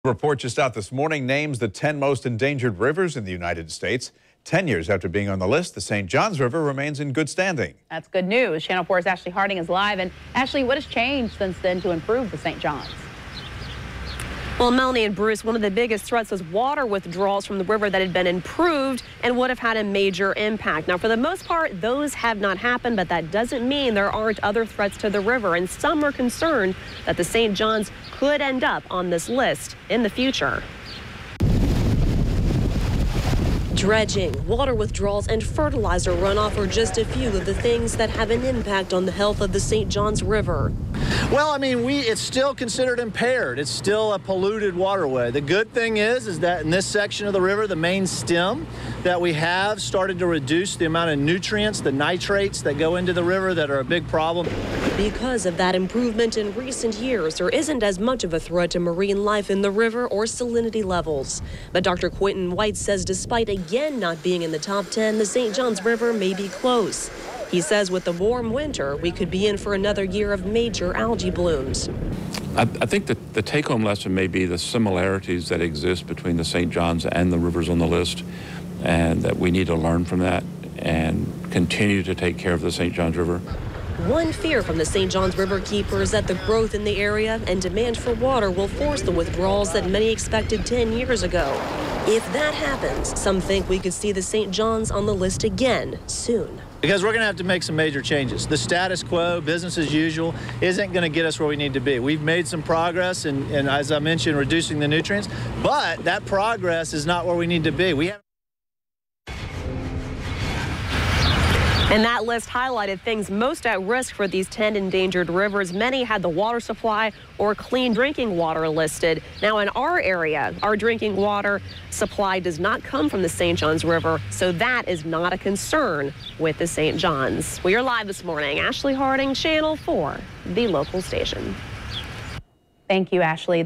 Report just out this morning names the 10 most endangered rivers in the United States. 10 years after being on the list, the St. Johns River remains in good standing. That's good news. Channel 4's Ashley Harding is live. And Ashley, what has changed since then to improve the St. Johns? Well, Melanie and Bruce, one of the biggest threats was water withdrawals from the river that had been improved and would have had a major impact. Now, for the most part, those have not happened, but that doesn't mean there aren't other threats to the river. And some are concerned that the St. Johns could end up on this list in the future. Dredging, water withdrawals, and fertilizer runoff are just a few of the things that have an impact on the health of the St. Johns River. Well, I mean, it's still considered impaired. It's still a polluted waterway. The good thing is that in this section of the river, the main stem that we have started to reduce the amount of nutrients, the nitrates that go into the river that are a big problem. Because of that improvement in recent years, there isn't as much of a threat to marine life in the river or salinity levels. But Dr. Quentin White says despite again not being in the top 10, the St. Johns River may be close. He says with the warm winter, we could be in for another year of major algae blooms. I think that the take-home lesson may be the similarities that exist between the St. Johns and the rivers on the list, and that we need to learn from that and continue to take care of the St. Johns River. One fear from the St. Johns River keeper is that the growth in the area and demand for water will force the withdrawals that many expected 10 years ago. If that happens, some think we could see the St. Johns on the list again soon. Because we're going to have to make some major changes. The status quo, business as usual, isn't going to get us where we need to be. We've made some progress in, as I mentioned, reducing the nutrients, but that progress is not where we need to be. And that list highlighted things most at risk for these 10 endangered rivers. Many had the water supply or clean drinking water listed. Now in our area, our drinking water supply does not come from the St. Johns River, so that is not a concern with the St. Johns. We are live this morning. Ashley Harding, Channel 4, the local station. Thank you, Ashley.